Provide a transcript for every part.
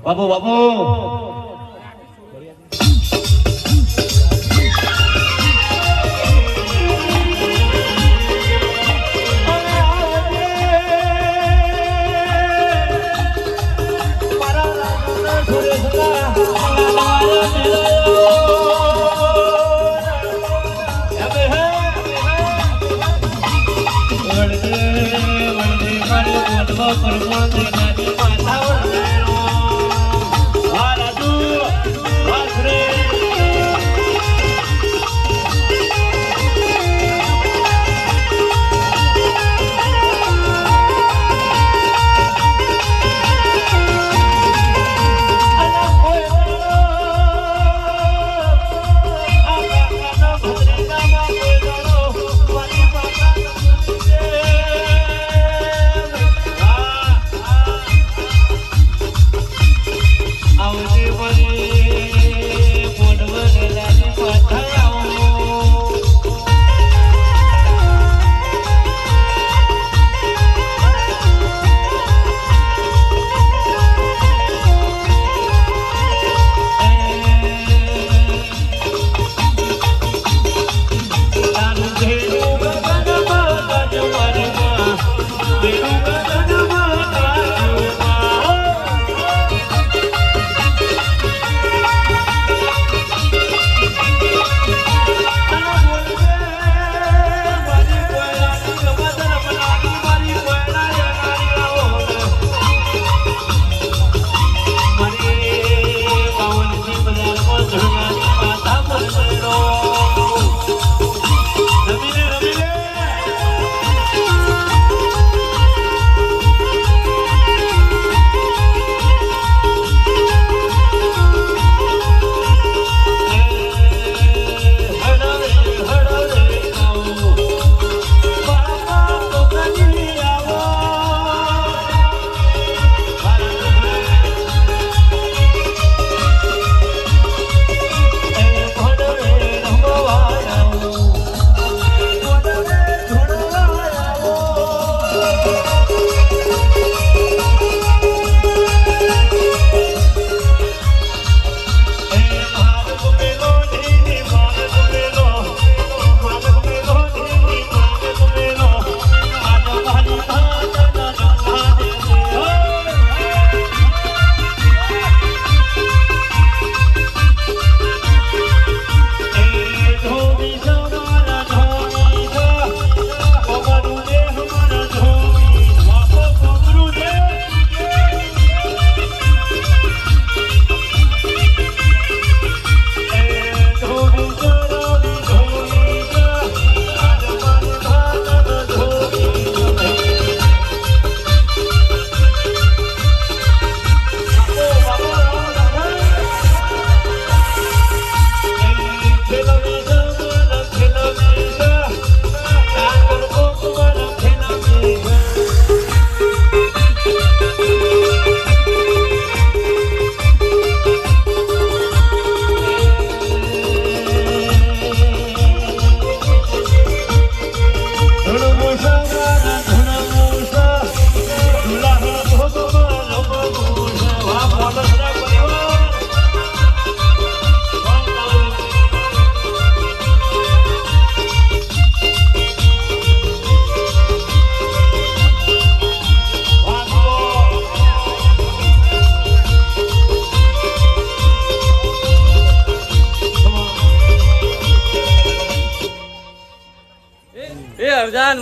બાપુ બાપુ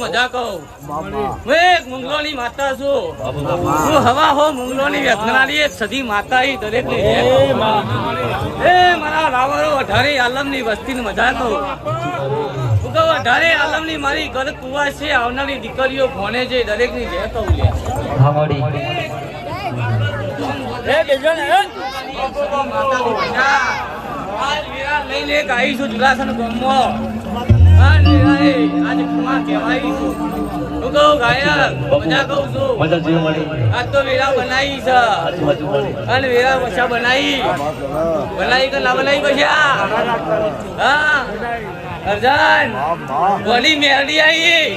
મજા કહું. હું એક મુંગલોની માતા છું. હું હવા હો મુંગલોની વ્યસનારી એક સદી માતા ઈ દરેકની જય કહું. એ મારા રાવણો અઢારે આલમની વસ્તીની મજા કહું. હું કહું અઢારે આલમની મારી ઘર કુવા છે આવનારી દીકરીઓ ભણે છે દરેકની જય કહું. આજ વીરા લઈને એક આવી છું જુલાસન ગામમાં. આજ વીરાએ આજ ખમા કહેવાય છું. હું કહું ગાયક મજા કહું છું. મજા જીવ મળી આજ તો વીરા બનાવી છે અને વીરા પૈસા બનાવી કે ના બનાવી પૈસા. હા અર્જન બોલી મેરડી આવી.